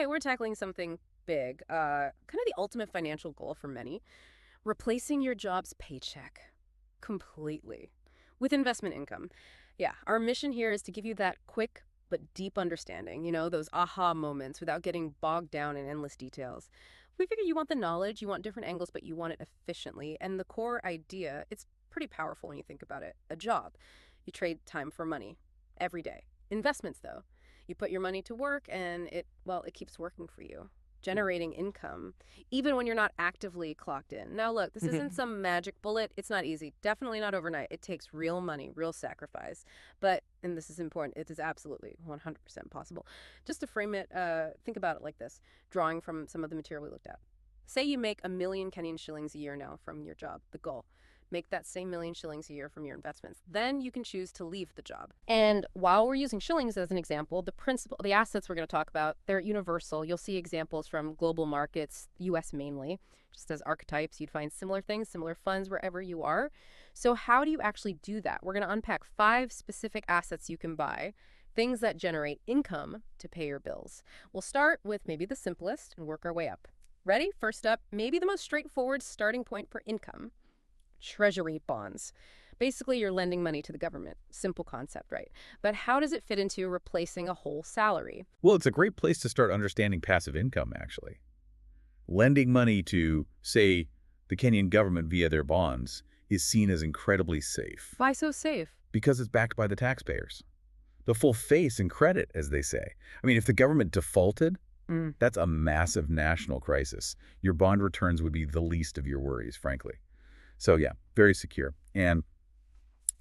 Today, we're tackling something big, kind of the ultimate financial goal for many, replacing your job's paycheck completely with investment income. Yeah, our mission here is to give you that quick but deep understanding, those aha moments without getting bogged down in endless details. We figure you want the knowledge, you want different angles, but you want it efficiently. And the core idea, it's pretty powerful when you think about it. A job. You trade time for money every day. Investments, though. You put your money to work and it keeps working for you, generating income, even when you're not actively clocked in. Now, look, this isn't some magic bullet. It's not easy. Definitely not overnight. It takes real money, real sacrifice. But, and this is important, it is absolutely 100% possible. Just to frame it, think about it like this, drawing from some of the material we looked at. Say you make 1 million Kenyan shillings a year now from your job, the goal. Make that same 1 million shillings a year from your investments. Then you can choose to leave the job. And while we're using shillings as an example, the assets we're going to talk about, they're universal. You'll see examples from global markets, US mainly. Just as archetypes, you'd find similar things, similar funds wherever you are. So how do you actually do that? We're going to unpack 5 specific assets you can buy, things that generate income to pay your bills. We'll start with maybe the simplest and work our way up. Ready? First up, maybe the most straightforward starting point for income. Treasury bonds. Basically, you're lending money to the government. Simple concept, right? But how does it fit into replacing a whole salary? Well, it's a great place to start understanding passive income, actually. Lending money to, say, the Kenyan government via their bonds is seen as incredibly safe. Why so safe? Because it's backed by the taxpayers. The full face and credit, as they say. I mean, if the government defaulted, that's a massive national crisis. Your bond returns would be the least of your worries, frankly. So yeah, very secure. And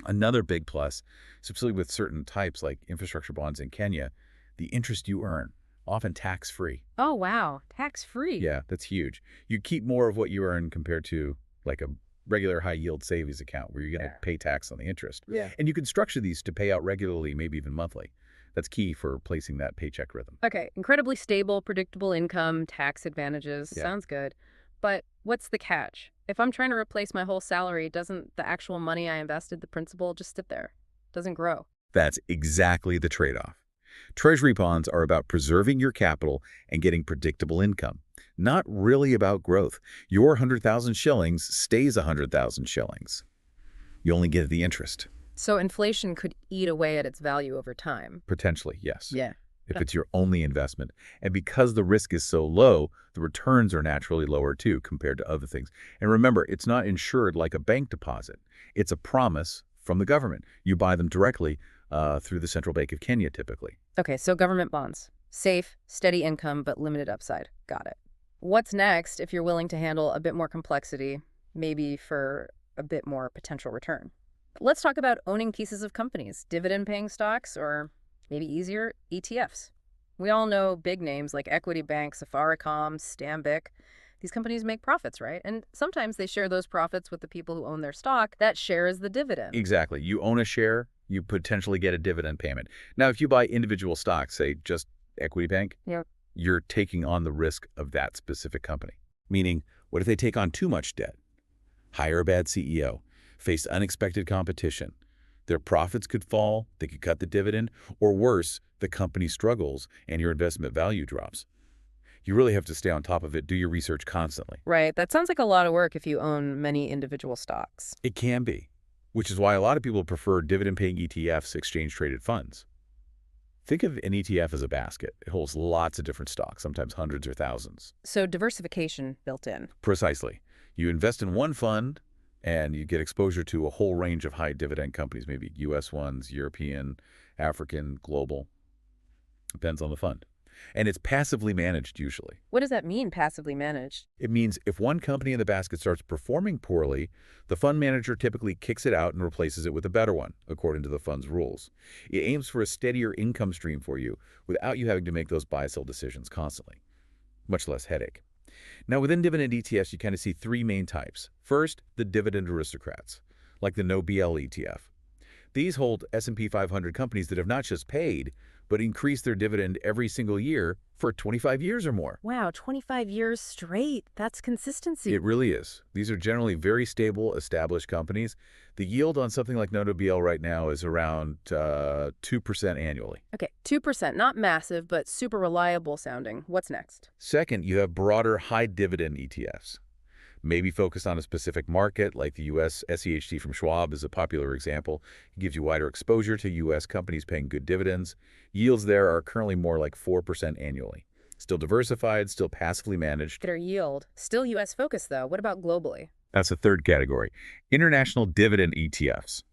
another big plus, especially with certain types like infrastructure bonds in Kenya, the interest you earn, often tax-free. Oh, wow. Tax-free. Yeah, that's huge. You keep more of what you earn compared to like a regular high-yield savings account where you're going to pay tax on the interest. Yeah. And you can structure these to pay out regularly, maybe even monthly. That's key for placing that paycheck rhythm. Okay, incredibly stable, predictable income, tax advantages. Yeah. Sounds good. But what's the catch? If I'm trying to replace my whole salary, doesn't the actual money I invested, the principal, just sit there? Doesn't grow. That's exactly the trade-off. Treasury bonds are about preserving your capital and getting predictable income, not really about growth. Your 100,000 shillings stays 100,000 shillings. You only get the interest. So inflation could eat away at its value over time. Potentially, yes. Yeah. If it's your only investment. And because the risk is so low, the returns are naturally lower too compared to other things. And remember, it's not insured like a bank deposit. It's a promise from the government. You buy them directly through the Central Bank of Kenya typically. Okay, so government bonds. Safe, steady income, but limited upside. Got it. What's next if you're willing to handle a bit more complexity, maybe for a bit more potential return? Let's talk about owning pieces of companies, dividend-paying stocks, or maybe easier, ETFs. We all know big names like Equity Bank, Safaricom, Stanbic. These companies make profits, right? And sometimes they share those profits with the people who own their stock. That share is the dividend. Exactly. You own a share, you potentially get a dividend payment. Now, if you buy individual stocks, say just Equity Bank, you're taking on the risk of that specific company. Meaning, what if they take on too much debt? Hire a bad CEO, face unexpected competition. Their profits could fall, they could cut the dividend, or worse, the company struggles and your investment value drops. You really have to stay on top of it, do your research constantly. Right. That sounds like a lot of work if you own many individual stocks. It can be, which is why a lot of people prefer dividend-paying ETFs, exchange-traded funds. Think of an ETF as a basket. It holds lots of different stocks, sometimes hundreds or thousands. So diversification built in. Precisely. You invest in one fund, and you get exposure to a whole range of high dividend companies, maybe U.S. ones, European, African, global. Depends on the fund. And it's passively managed usually. What does that mean, passively managed? It means if one company in the basket starts performing poorly, the fund manager typically kicks it out and replaces it with a better one, according to the fund's rules. It aims for a steadier income stream for you without you having to make those buy-sell decisions constantly. Much less headache. Now, within dividend ETFs, you kind of see 3 main types. First, the dividend aristocrats, like the no-BL ETF. These hold S&P 500 companies that have not just paid, but increase their dividend every single year for 25 years or more. Wow, 25 years straight. That's consistency. It really is. These are generally very stable, established companies. The yield on something like Nota BL right now is around 2% annually. Okay, 2%, not massive, but super reliable sounding. What's next? Second, you have broader high-dividend ETFs. Maybe focused on a specific market, like the U.S. SEHT from Schwab is a popular example. It gives you wider exposure to U.S. companies paying good dividends. Yields there are currently more like 4% annually. Still diversified, still passively managed. Their yield. Still U.S. focused, though. What about globally? That's the third category. International dividend ETFs.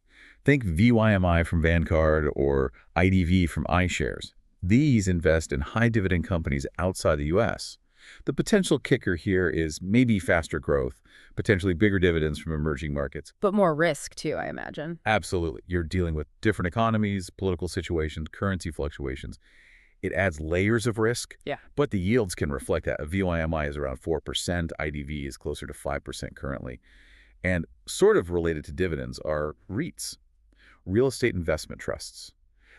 Think VYMI from Vanguard or IDV from iShares. These invest in high-dividend companies outside the U.S. The potential kicker here is maybe faster growth, potentially bigger dividends from emerging markets. But more risk, too, I imagine. Absolutely. You're dealing with different economies, political situations, currency fluctuations. It adds layers of risk, Yeah. but the yields can reflect that. A VYMI is around 4%, IDV is closer to 5% currently. And sort of related to dividends are REITs, real estate investment trusts.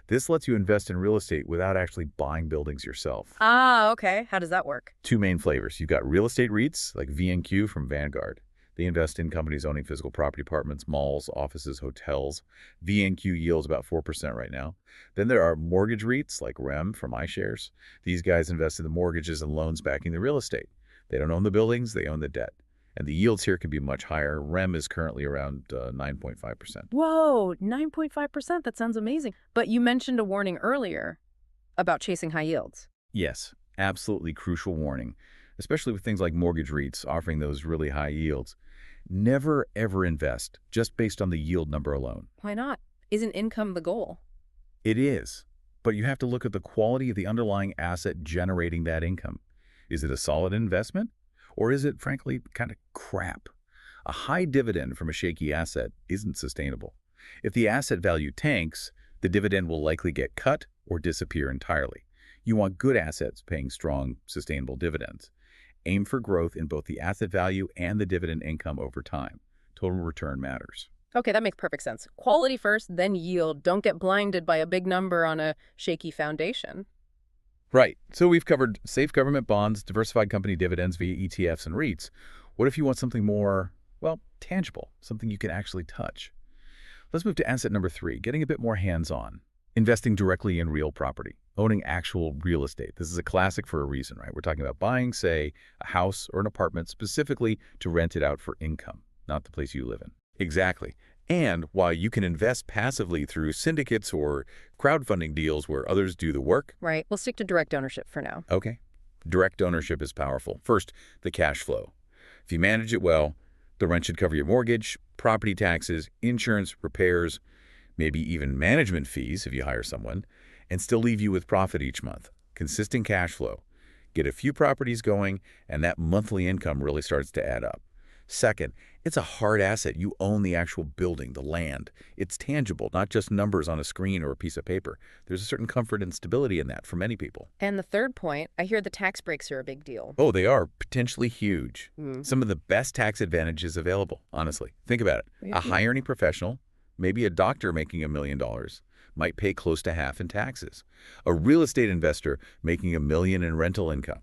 This lets you invest in real estate without actually buying buildings yourself. Ah, okay. How does that work? Two main flavors. You've got real estate REITs, like VNQ from Vanguard. They invest in companies owning physical property, apartments, malls, offices, hotels. VNQ yields about 4% right now. Then there are mortgage REITs, like REM from iShares. These guys invest in the mortgages and loans backing the real estate. They don't own the buildings, they own the debt. And the yields here can be much higher. REM is currently around 9.5%. Whoa, 9.5%. That sounds amazing. But you mentioned a warning earlier about chasing high yields. Yes, absolutely crucial warning, especially with things like mortgage REITs offering those really high yields. Never, ever invest just based on the yield number alone. Why not? Isn't income the goal? It is, but you have to look at the quality of the underlying asset generating that income. Is it a solid investment? Or is it, frankly, kind of crap? A high dividend from a shaky asset isn't sustainable. If the asset value tanks, the dividend will likely get cut or disappear entirely. You want good assets paying strong, sustainable dividends. Aim for growth in both the asset value and the dividend income over time. Total return matters. Okay, that makes perfect sense. Quality first, then yield. Don't get blinded by a big number on a shaky foundation. Right. So we've covered safe government bonds, diversified company dividends via ETFs and REITs. What if you want something more, well, tangible, something you can actually touch? Let's move to asset number 3, getting a bit more hands-on. Investing directly in real property, owning actual real estate. This is a classic for a reason, right? We're talking about buying, say, a house or an apartment specifically to rent it out for income, not the place you live in. Exactly. And while you can invest passively through syndicates or crowdfunding deals where others do the work. Right. We'll stick to direct ownership for now. Okay. Direct ownership is powerful. First, the cash flow. If you manage it well, the rent should cover your mortgage, property taxes, insurance, repairs, maybe even management fees if you hire someone, and still leave you with profit each month. Consistent cash flow. Get a few properties going, and that monthly income really starts to add up. Second, it's a hard asset. You own the actual building, the land. It's tangible, not just numbers on a screen or a piece of paper. There's a certain comfort and stability in that for many people. And the third point, I hear the tax breaks are a big deal. Oh, they are potentially huge. Some of the best tax advantages available, honestly. Think about it. A high-earning professional, maybe a doctor making $1 million, might pay close to half in taxes. A real estate investor making $1 million in rental income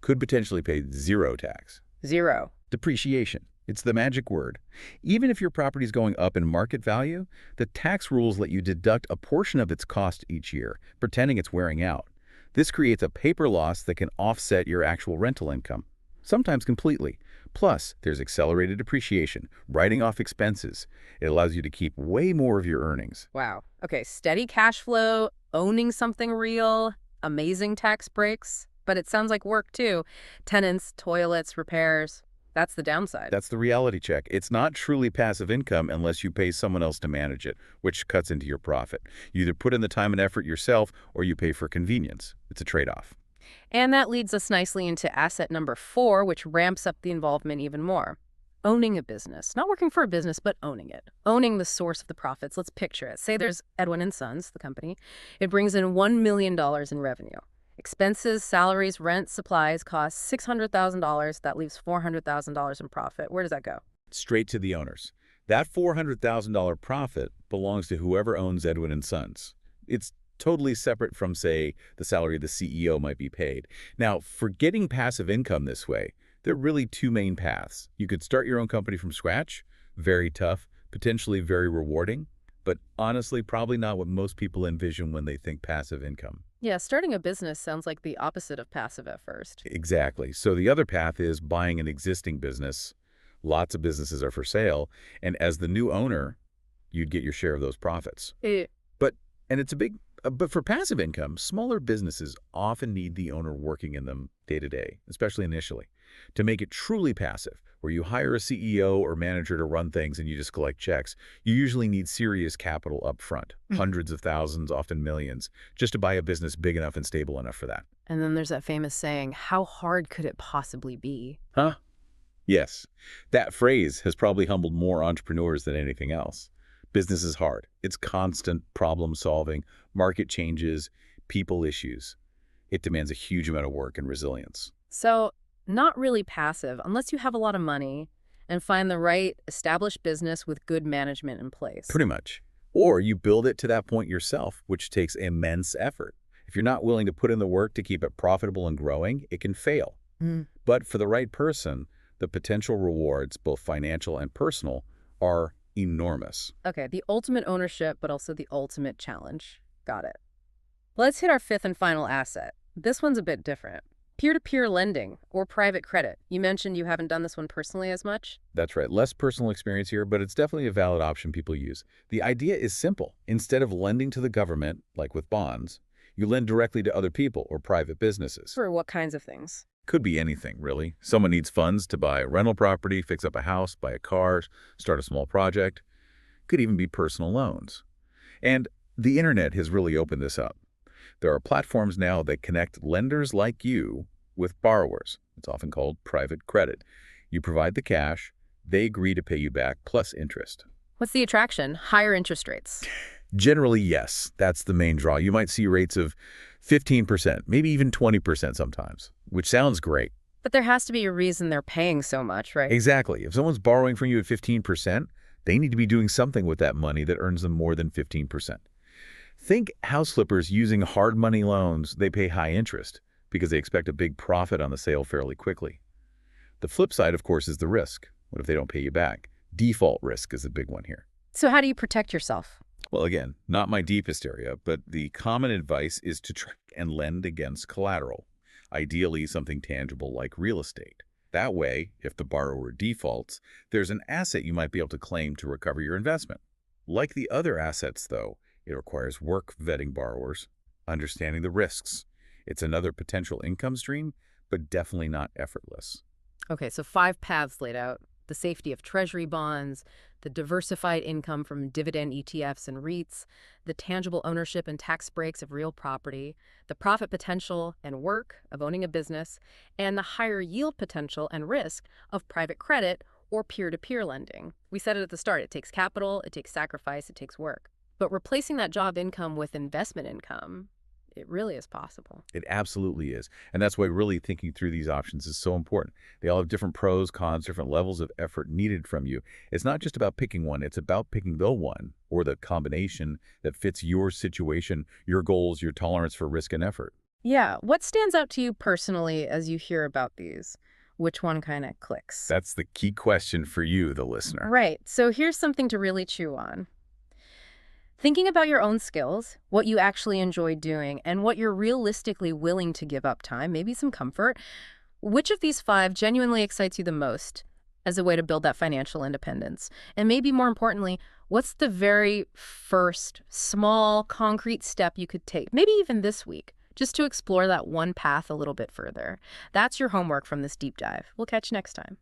could potentially pay zero tax. Zero. Depreciation. It's the magic word. Even if your property is going up in market value, the tax rules let you deduct a portion of its cost each year, pretending it's wearing out. This creates a paper loss that can offset your actual rental income, sometimes completely. Plus, there's accelerated depreciation, writing off expenses. It allows you to keep way more of your earnings. Wow. Okay, steady cash flow, owning something real, amazing tax breaks. But it sounds like work, too. Tenants, toilets, repairs. That's the downside. That's the reality check. It's not truly passive income unless you pay someone else to manage it, which cuts into your profit. You either put in the time and effort yourself or you pay for convenience. It's a trade-off. And that leads us nicely into asset number 4, which ramps up the involvement even more. Owning a business. Not working for a business, but owning it. Owning the source of the profits. Let's picture it. Say there's Edwin & Sons, the company. It brings in $1 million in revenue. Expenses, salaries, rent, supplies cost $600,000. That leaves $400,000 in profit. Where does that go? Straight to the owners. That $400,000 profit belongs to whoever owns Edwin & Sons. It's totally separate from, say, the salary the CEO might be paid. Now, for getting passive income this way, there are really two main paths. You could start your own company from scratch, very tough, potentially very rewarding, but honestly, probably not what most people envision when they think passive income. Yeah, starting a business sounds like the opposite of passive at first. Exactly. So the other path is buying an existing business. Lots of businesses are for sale, and as the new owner, you'd get your share of those profits. Eh, But and it's a big but for passive income, smaller businesses often need the owner working in them day to day, especially initially. To make it truly passive, where you hire a CEO or manager to run things and you just collect checks, you usually need serious capital up front, hundreds of thousands, often millions, just to buy a business big enough and stable enough for that. And then there's that famous saying, how hard could it possibly be? Huh? Yes. That phrase has probably humbled more entrepreneurs than anything else. Business is hard. It's constant problem solving, market changes, people issues. It demands a huge amount of work and resilience. So, not really passive unless you have a lot of money and find the right established business with good management in place. Pretty much. Or you build it to that point yourself, which takes immense effort. If you're not willing to put in the work to keep it profitable and growing, it can fail. Mm. But for the right person, the potential rewards, both financial and personal, are enormous. Okay, the ultimate ownership, but also the ultimate challenge. Got it. Let's hit our fifth and final asset. This one's a bit different. Peer-to-peer lending or private credit. You mentioned you haven't done this one personally as much. That's right. Less personal experience here, but it's definitely a valid option people use. The idea is simple. Instead of lending to the government, like with bonds, you lend directly to other people or private businesses. For what kinds of things? Could be anything, really. Someone needs funds to buy a rental property, fix up a house, buy a car, start a small project. Could even be personal loans. And the internet has really opened this up. There are platforms now that connect lenders like you with borrowers. It's often called private credit. You provide the cash, they agree to pay you back plus interest. What's the attraction? Higher interest rates. Generally, yes, that's the main draw. You might see rates of 15%, maybe even 20% sometimes, which sounds great. But there has to be a reason they're paying so much, right? Exactly. If someone's borrowing from you at 15%, they need to be doing something with that money that earns them more than 15%. Think house flippers using hard money loans. They pay high interest because they expect a big profit on the sale fairly quickly. The flip side, of course, is the risk. What if they don't pay you back? Default risk is a big one here. So how do you protect yourself? Well, again, not my deepest area, but the common advice is to try and lend against collateral, ideally something tangible like real estate. That way, if the borrower defaults, there's an asset you might be able to claim to recover your investment. Like the other assets, though, it requires work vetting borrowers, understanding the risks. It's another potential income stream, but definitely not effortless. Okay, so 5 paths laid out. The safety of treasury bonds, the diversified income from dividend ETFs and REITs, the tangible ownership and tax breaks of real property, the profit potential and work of owning a business, and the higher yield potential and risk of private credit or peer-to-peer lending. We said it at the start, it takes capital, it takes sacrifice, it takes work. But replacing that job income with investment income, it really is possible. It absolutely is. And that's why really thinking through these options is so important. They all have different pros, cons, different levels of effort needed from you. It's not just about picking one. It's about picking the one or the combination that fits your situation, your goals, your tolerance for risk and effort. Yeah, what stands out to you personally as you hear about these? Which one kind of clicks? That's the key question for you, the listener. Right, so here's something to really chew on. Thinking about your own skills, what you actually enjoy doing, and what you're realistically willing to give up time, maybe some comfort, which of these 5 genuinely excites you the most as a way to build that financial independence? And maybe more importantly, what's the very first small, concrete step you could take, maybe even this week, just to explore that one path a little bit further? That's your homework from this deep dive. We'll catch you next time.